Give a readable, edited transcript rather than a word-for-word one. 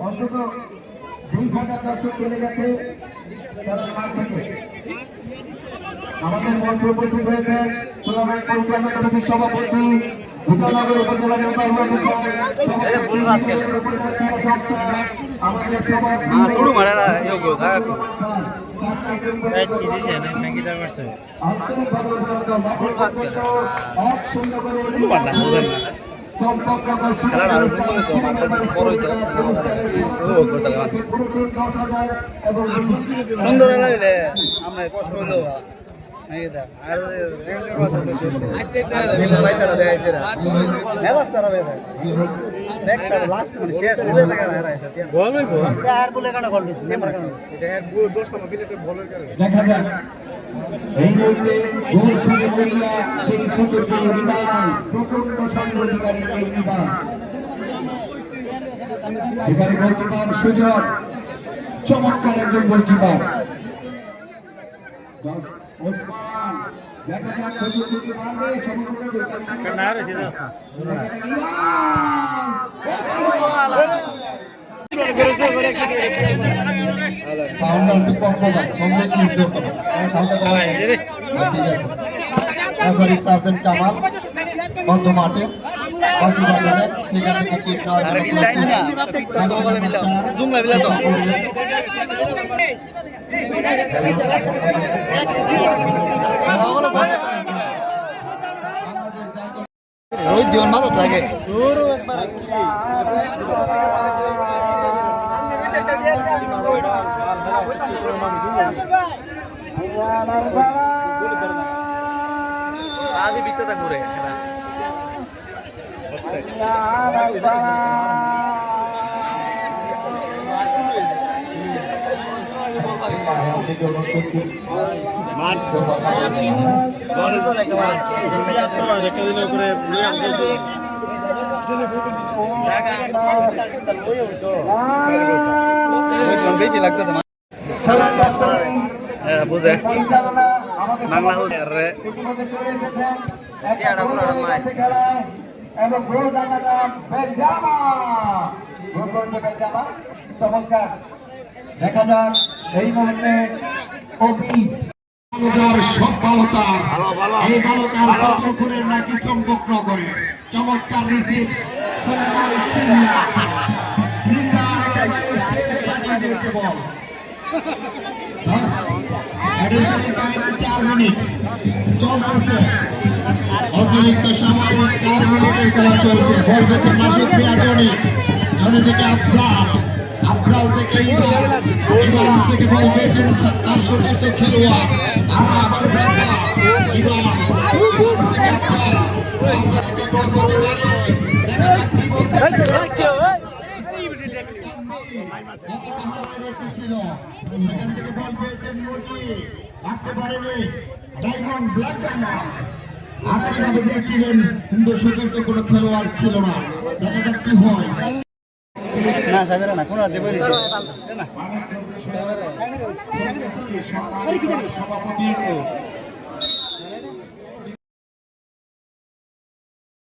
অন্তত 20,000 দর্শক চলে গেছে মাঠ থেকে। আমাদের মঞ্চে উপস্থিত হয়েছেন টুর্নামেন্ট পরিচালনা কমিটির সভাপতি বিধাননগর উপজেলা নির্বাহী আমাদের সুন্দর লাগলে আমরা কষ্ট হইলো দেখা যাক এই মুহূর্তে গোল শুরু করিয়া সেই সুযোগে রিবান প্রচন্ড স্বামীর অধিকারী এই রিবান সেখানে গোলকিপার সুযোগ চমৎকার একজন গোলকিপার দেখা যাক সুযোগ দিতে পারবে সমগ্র কামাল বন্ধ মাঠে সেখানে রোজ জীবন মাদত লাগে আদি বিত্ততা ঘুরে বেশি লাগতেছে বুঝে বাংলা দেখা যাক এই মুহূর্তে সফলতার এই বালকার সতর্কের নাকি চম্পকনগরে চমৎকার রিসিভ অতিরিক্ত সময় 4 মিনিটের খেলা চলছে বল পেয়েছেন মাসুদ মিয়াজনি জনি থেকে আফজাল থেকে ইবান থেকে বল পেয়েছেন তার সতীর্থ খেলোয়াড় আর আবার ব্যাকপাস ইবান থেকে সেখান থেকে বল পেয়েছেন মুজি রাখতে পারেনি ডায়মন্ড ব্ল্যাক ডায়মন্ড আরেকভাবে দিয়েছিলেন কিন্তু সতীর্থ কোনো খেলোয়াড় ছিল না দেখা যাক কি হয় না সাধারণ না কোন রাজ্যে বলেছে সভাপতি